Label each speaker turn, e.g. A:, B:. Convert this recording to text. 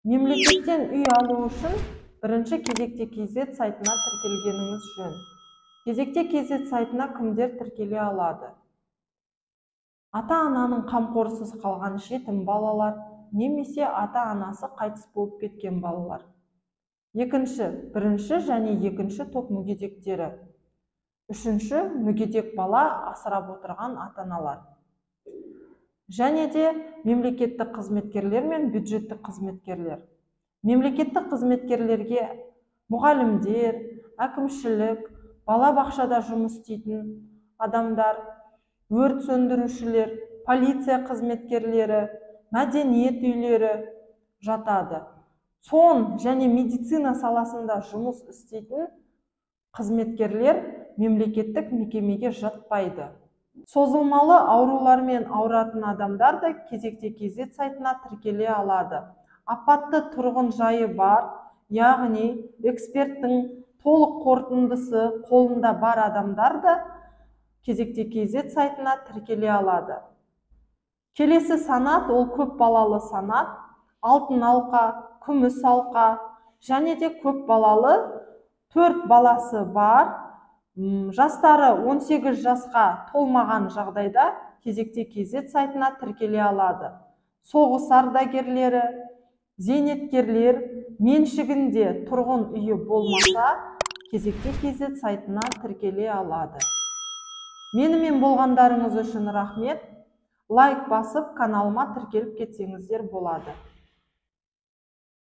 A: Мемлекеттен үй алу үшін бірінші кезекте KZ сайтына тіркелгеніңіз жөн. Кезекте KZ сайтына кімдер тіркеле алады? Ата-ананың қамқорсыз қалған жетім балалар, немесе ата-анасы қайтыс болып кеткен балалар. Екінші, бірінші және екінші топ мүгедектері. Үшінші, мүгедек бала асырап отырған ата-аналар. Және де мемлекеттік қызметкерлер мен бюджеттік қызметкерлер. Мемлекеттік қызметкерлерге мұғалімдер, әкімшілік, балабақшада жұмыс істейтін адамдар, өрт сөндірушілер, полиция қызметкерлері, мәдениет үйлері жатады. Сон және медицина саласында жұмыс істейтін қызметкерлер мемлекеттік мекемеге жатпайды. Созылмалы аурулармен ауыратын адамдар да кезекте KZ сайтына тіркеле алады. Апатты тұрғын жайы бар, яғни эксперттің толық қорытындысы қолында бар адамдар да кезекте KZ сайтына тіркеле алады. Келесі санат ол көп балалы санат, алтын алқа, күміс алқа және де көп балалы 4 баласы бар, жастары 18 жасқа толмаған жағдайда кезекте KZ сайтына тіркеле алады. Соғыс ардагерлері, зейнеткерлер меншігінде тұрғын үйі болмаса, кезекте KZ сайтына тіркеле алады. Менімен болғандарыңыз үшін рахмет. Лайк басып, каналыма тіркеліп кетсеңіздер болады.